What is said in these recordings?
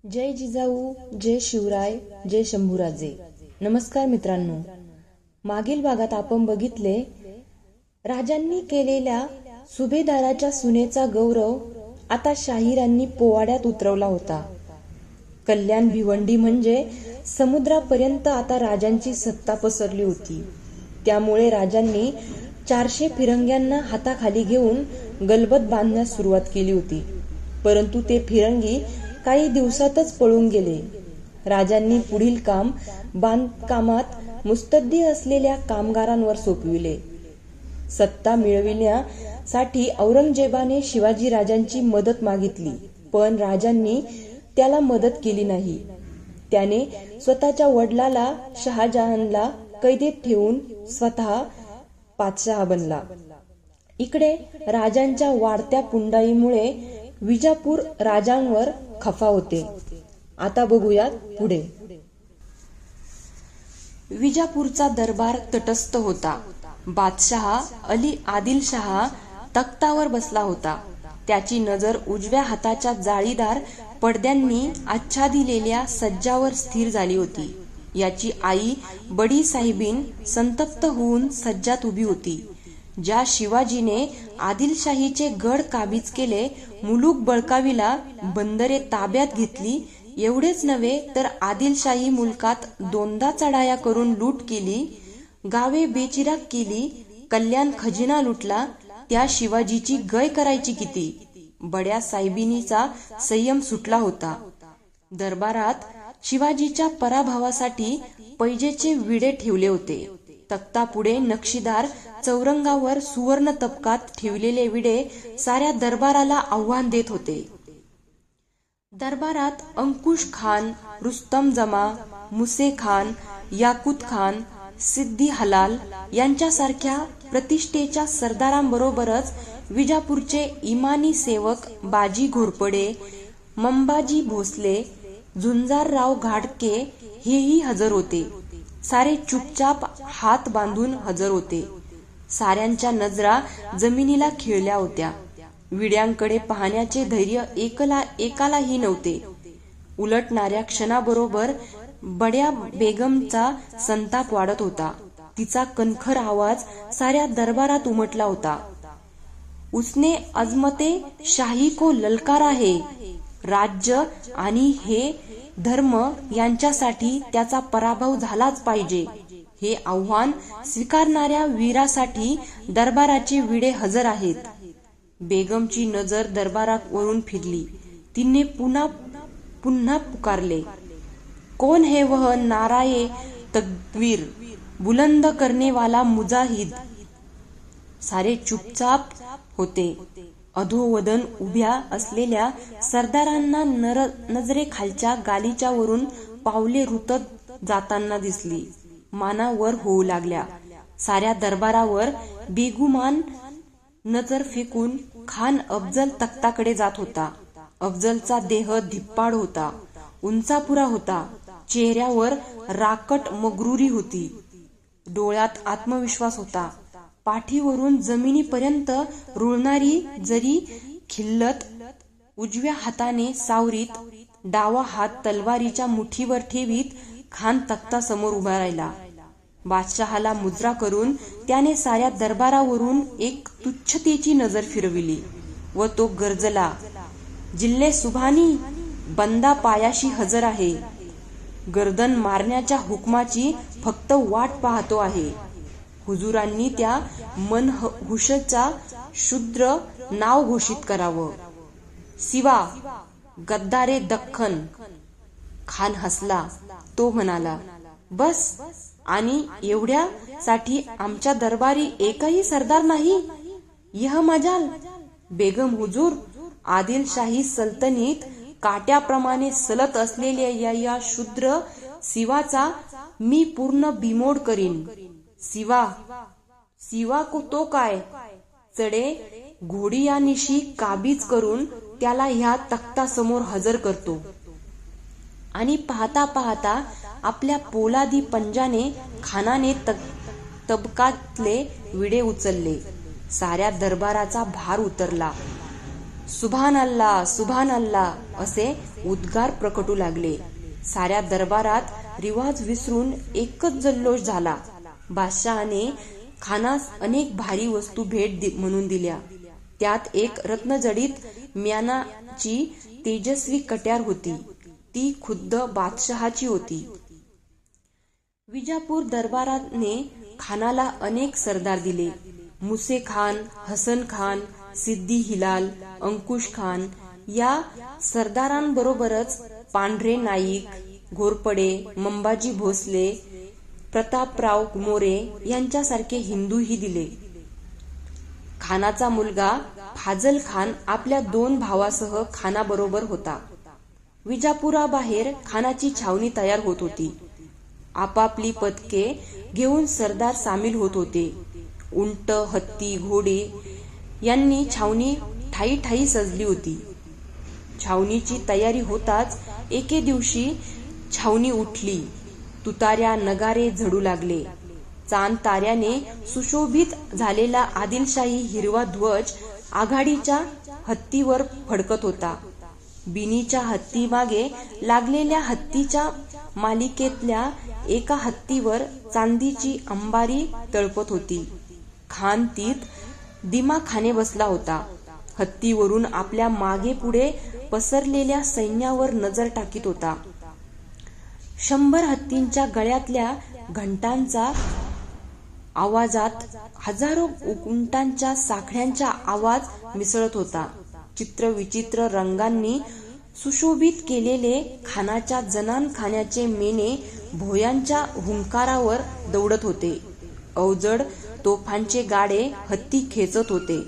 जय जिजाऊ, जय शिवराय, जय शंभूराजे. नमस्कार मित्रांनो. मागील भागात आपण बघितले राजांनी केलेल्या सुभेदाराच्या सुनेचा गौरव आता शाहिरांनी पोवाड्यात उतरवला होता. कल्याण भिवंडी म्हणजे समुद्रापर्यंत आता राजांची सत्ता पसरली होती. त्यामुळे राजांनी 400 फिरंग्यांना हाताखाली घेऊन गलबत बांधण्यास सुरुवात केली होती. परंतु ते फिरंगी काही दिवसातच पळून गेले. राजांनी पुढील काम बांधकामात मुत्सद्दी असलेल्या कामगारांवर सोपविले. सत्ता मिळविण्यासाठी औरंगजेबाने शिवाजी राजांची मदत मागितली, पण राजांनी त्याला मदत केली नाही. त्याने स्वतःच्या वडिलाला शहाजहानला कैदेत ठेवून स्वतः पातशाह बनला. इकडे राजांच्या वाढत्या पुंडाईमुळे विजापूर राजांवर खफा होते. आता बघूयात पुढे. विजापूरचा दरबार तटस्थ होता. बादशाह अली आदिलशाह तख्तावर बसला होता. त्याची नजर उजव्या हाताच्या जाळीदार पडद्यांनी आच्छादिलेल्या सज्जावर स्थिर झाली होती. याची आई बडी साहिबीन संतप्त होऊन सज्जात उभी होती. ज्या शिवाजीने आदिलशाहीचे गड काबीज केले, मुलूक बळकाविला, बंदरे ताब्यात घेतली, एवढेच नव्हे तर आदिलशाही मुलकात 2दा चढाया करून लूट केली, गावे बेचिराग केली, कल्याण खजिना लुटला, त्या शिवाजीची गय करायची किती. बड्या साहेबिनीचा संयम सुटला होता. दरबारात शिवाजीच्या पराभवासाठी पैजेचे विडे ठेवले होते. तख्तापुढे नक्षीदार चौरंगावर सुवर्ण तबकात ठेवलेले विडे साऱ्या दरबाराला आव्हान देत होते. दरबारात अंकुश खान, रुस्तम जमा, मुसे खान, याकुत खान, सिद्दी हलाल यांच्यासारख्या प्रतिष्ठेच्या सरदारांबरोबरच विजापूरचे इमानी सेवक बाजी घोरपडे, मंबाजी भोसले, झुंजारराव घाटके हेही हजर होते. सारे चुपचाप हात बांधून हजर होते. साऱ्यांच्या नजरा जमिनीला खिळल्या होत्या. विड्यांकडे पाहण्याचे धैर्य एकालाही नव्हते. उलटणाऱ्या क्षणाबरोबर बड्या बेगमचा संताप वाढत होता. तिचा कणखर आवाज साऱ्या दरबारात उमटला होता. उसने अजमते शाही को ललकारा है. राज्य आणि हे धर्म यांच्यासाठी त्याचा पराभव झालाच पाहिजे. हे आव्हान स्वीकारणाऱ्या वीरासाठी दरबाराचे विडे हजर आहेत. बेगमची नजर दरबारावरून फिरली. तिने पुन्हा पुकारले, कौन है वह नाराये तकबीर बुलंद करने वाला मुजाहिद. सारे चुपचाप होते. अधोवदन उभ्या असलेल्या सरदारांना नजरेखालच्या गालिच्या वरून पावले रुतत जाताना दिसली. माना वर होऊ लागल्या. साऱ्या दरबारावर बेगुमान नजर फेकून खान अफजल तख्ताकडे जात होता. अफजलचा देह धिप्पाड होता, उंचापुरा होता. चेहऱ्यावर राकट मग्रुरी होती. डोळ्यात आत्मविश्वास होता. पाठीवरून जमिनीपर्यंत रुळणारी जरी खिल्लत उजव्या हाताने सावरीत, डावा हात तलवारीच्या मुठीवर ठेवीत खान तख्तासमोर उभा राहिला. बादशहाला मुजरा करून त्याने साऱ्या दरबारावरून एक तुच्छतेची नजर फिरविली व तो गर्जला, जिल्ले सुभानी, बंदा पायाशी हजर आहे. गर्दन मारण्याच्या हुकमाची फक्त वाट पाहतो आहे. हुजुरांनी त्या मनहुशचा शूद्र नाव घोषित करावं. सिवा गद्दारे दख्खन. खान हसला. तो म्हणाला, बस, आणि एवढ्यासाठी आमच्या दरबारी एकही सरदार नाही. यह मजाल. बेगम हुजूर, आदिलशाही सल्तनीत काट्याप्रमाणे सलत असलेल्या या शूद्र सिवाचा मी पूर्ण बिमोड करीन. सिवा को तो काय, चढे घोडी या निशी काबीज करून त्याला ह्या तख्तासमोर हजर करतो. आणि पाहता पाहता आपल्या पोलादी पंजाने खानाने तबकातले विडे उचलले. साऱ्या दरबाराचा भार उतरला. सुभान अल्लाह, सुभान अल्लाह असे उद्गार प्रकटू लागले. साऱ्या दरबारात रिवाज विसरून एकच जल्लोष झाला. बादशहाने खानास अनेक भारी वस्तू भेट म्हणून दिल्या. त्यात एक रत्नजडित म्यानाची तेजस्वी कट्यार होती. ती खुद्द बादशहाची होती. विजापूर दरबाराने खानाला अनेक सरदार दिले. मुसे खान, हसन खान, सिद्दी हिलाल, अंकुश खान या सरदारांबरोबरच पांढरे नाईक, घोरपडे, मंबाजी भोसले, प्रतापराव मोरे यांच्यासारखे हिंदूही दिले. खानाचा मुलगा फाजल खान आपल्या 2 भावासह खानाबरोबर होता. विजापुराबाहेर खानाची छावणी तयार होत होती. आपापली पदके घेऊन सरदार सामील होत होते. उंट, हत्ती, घोडे यांनी छावणी ठाई ठाई सजली होती. छावणीची तयारी होताच एके दिवशी छावणी उठली. तुतार्या, नगारे झडू लागले. चांद ताऱ्याने सुशोभित झालेला आदिलशाही हिरवा ध्वज आघाडीच्या हत्तीवर फडकत होता. बिनीच्या हत्तीमागे लागलेल्या हत्तीच्या मालिकेतल्या एका हत्तीवर चांदीची अंबारी तळपत होती. खान तीत दिमाखाने बसला होता. हत्तीवरून आपल्या मागे पुढे पसरलेल्या सैन्यावर नजर टाकीत होता. 100 हत्तींच्या गळ्यातल्या घंटांचा आवाजात हजारो उंटांच्या साखळ्यांचा आवाज मिसळत होता. चित्रविचित्र रंगांनी सुशोभित केलेले खानाच्या जनानखान्याचे मेणे भोयांच्या हुंकारावर दौडत होते. अवजड तोफांचे गाडे हत्ती खेचत होते.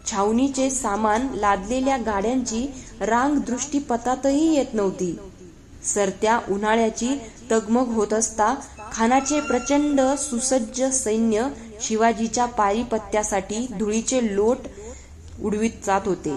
छावणीचे सामान लादलेल्या गाड्यांची रांग दृष्टीपथातही येत नव्हती. सरत्या उन्हाळ्याची तगमग होत असता खानाचे प्रचंड सुसज्ज सैन्य शिवाजीच्या पारिपत्यासाठी धुळीचे लोट उडवीत जात होते.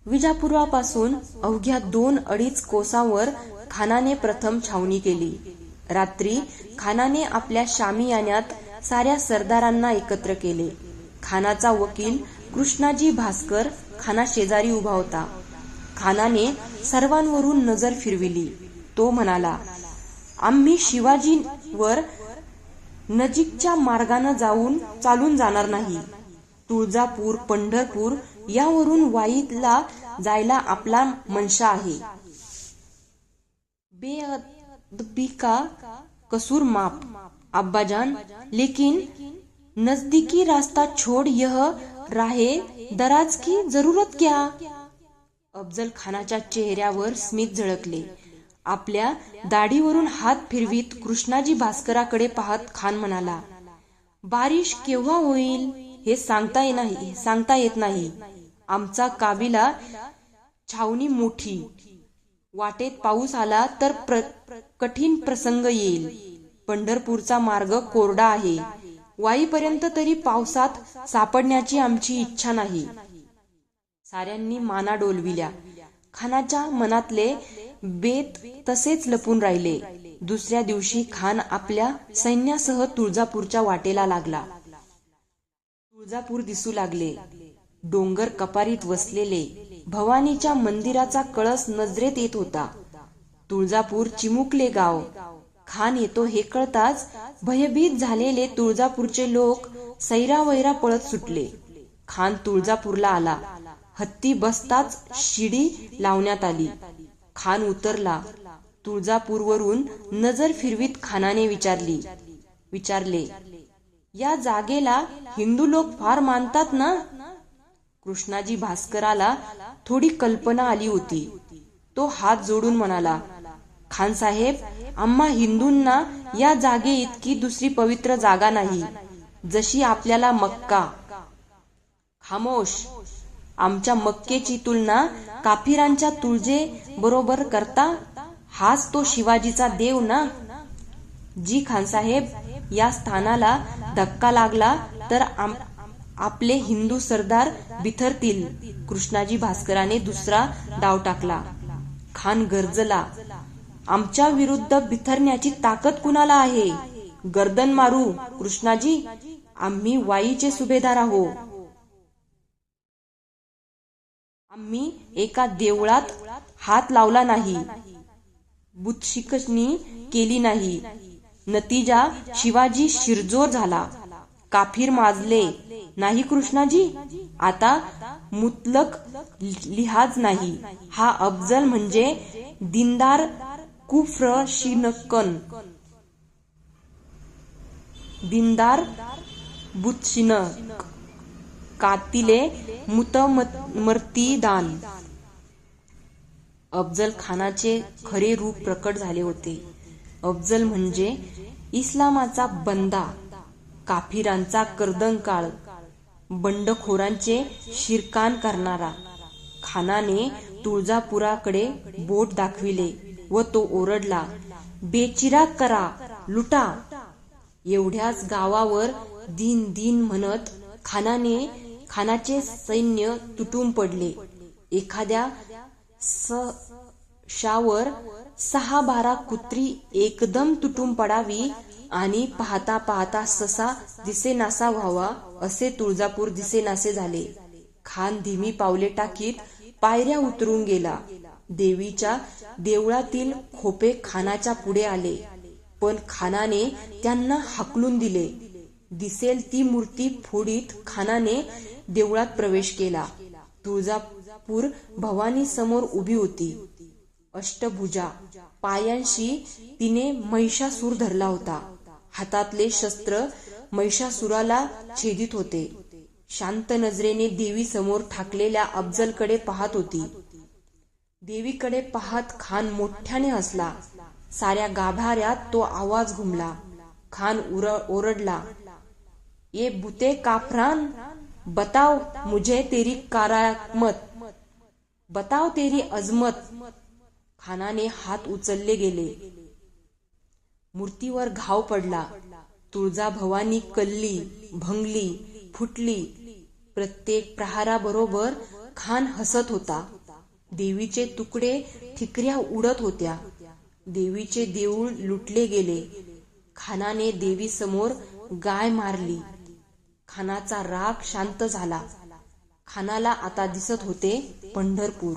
विजापुरापासून अवघ्या 2-2.5 कोसांवर खानाने प्रथम छावणी केली. रात्री खानाने आपल्या शामियान्यात साऱ्या सरदारांना एकत्र केले. खानाचा वकील कृष्णाजी भास्कर खाना शेजारी उभा होता. खानाने सर्वांवरून नजर फिरविली. तो म्हणाला, आम्ही शिवाजीवर नजीकच्या मार्गाने चालून जाणार नाही. तुळजापूर, पंढरपूर यावरून वाईला जायला आपला मनशा आहे. बेअदबी का कसूर माफ अब्बाजान, लेकिन नजदीकी रास्ता छोड़ यह राहे दराज की जरूरत क्या? अफजल खानाच्या चेहऱ्यावर स्मित झळकले. आपल्या दाढीवरून हात फिरवीत कृष्णाजी भास्कराकडे पाहत खान म्हणाला, बारिश केव्हा होईल हे सांगता येत नाही. आमचा काबिला छावणी मोठी. वाटेत पाऊस आला तर कठीण प्रसंग येईल. पंढरपूरचा मार्ग कोरडा आहे. वाईपर्यंत तरी पावसात सापडण्याची आमची इच्छा नाही. साऱ्यांनी माना डोलविल्या. खानाच्या मनातले बेत तसेच लपून राहिले. दुसऱ्या दिवशी खान आपल्या सैन्यासह तुळजापूरच्या वाटेला लागला. तुळजापूर दिसू लागले. डोंगर कपारीत वसलेले भवानीच्या मंदिराचा कळस नजरेत येत होता. तुळजापूर चिमुकले गाव. खान येतो हे कळताच भयभीत झालेले तुळजापूरचे लोक सैरावैरा पळत सुटले. खान तुळजापूरला आला. हत्ती बसताच शिडी लावण्यात आली. खान उतरला. तुळजापूरवरून नजर फिरवीत खानाने विचारले, या जागेला हिंदू लोक फार मानतात ना? कृष्णाजी भास्कराला थोडी कल्पना आली होती. तो हात जोडून म्हणाला, खानसाहेब, आम्हा हिंदूंना या जागे इतकी दुसरी पवित्र जागा नाही जशी आपल्याला मक्का. खामोश. आमच्या मक्केची तुलना काफिरांच्या तुळजे बरोबर करता? हाच तो शिवाजीचा देव ना? जी खानसाहेब, या स्थानाला धक्का लागला तर आपले हिंदू सरदार बिथरतील. कृष्णाजी भास्कराने दुसरा डाव टाकला. खान गर्जला, आमच्या विरुद्ध बिथरण्याची ताकद कुणाला आहे? गर्दन मारू कृष्णाजी. आम्ही वाईचे सुभेदार आहो. आम्ही एका देवळात हात लावला नाही, बुतशिकणी केली नाही. नतीजा शिवाजी शिरजोर झाला. काफीर माजले नाही कृष्णाजी. आता मुतलक लिहाज नाही. हा अफजल म्हणजे दीनदार कुफ्र शिनकन, दीनदार बुतशिनक, कातिले मुतमर्तीदान. अफजल खानाचे खरे रूप प्रकट झाले होते. अफजल म्हणजे इस्लामाचा बंदा, काफिरांचा कर्दंकाळ, बंडखोरांचे शिरकाण करणारा. खानाने तुळजापुराकडे बोट दाखविले व तो ओरडला, बेचिराग करा, लुटा. एवढ्याच गावावर दिन दिन म्हणत खानाचे सैन्य तुटून पडले. एखाद्या शावर 6-12 कुत्री एकदम तुटून पडावी आणि पाहता पाहता ससा दिसेनासा व्हावा असे तुळजापूर दिसेनासे झाले. खान धीमी पावले टाकीत पायऱ्या उतरून गेला. देवीच्या देवळातील खोपे खानाच्या पुढे आले, पण खानाने त्यांना हाकलून दिले. दिसेल ती मूर्ती फोडीत खानाने देवळात प्रवेश केला. तुळजापूर भवानी समोर उभी होती, अष्टभुजा. पायांशी तिने महिषासूर धरला होता. हातातले शस्त्र महिषासुराला छेदित होते. शांत नजरेने देवी समोर ठाकलेल्या अफजलकडे पाहत होती. देवीकडे पाहत खान मोठ्याने हसला. साऱ्या गाभाऱ्यात तो आवाज घुमला. खान ओरडला, ये बुते काफरान, बताओ मुझे तेरी करामत, बताओ तेरी अजमत. खानाने हात उचलले गेले. मूर्तीवर घाव पडला. तुळजाभवानी कल्ली, भंगली, फुटली. प्रत्येक प्रहाराबरोबर खान हसत होता. देवीचे तुकडे ठिकऱ्या उडत होत्या. देवीचे देऊळ लुटले गेले. खानाने देवी समोर गाय मारली. खानाचा राग शांत झाला. खानाला आता दिसत होते पंढरपूर.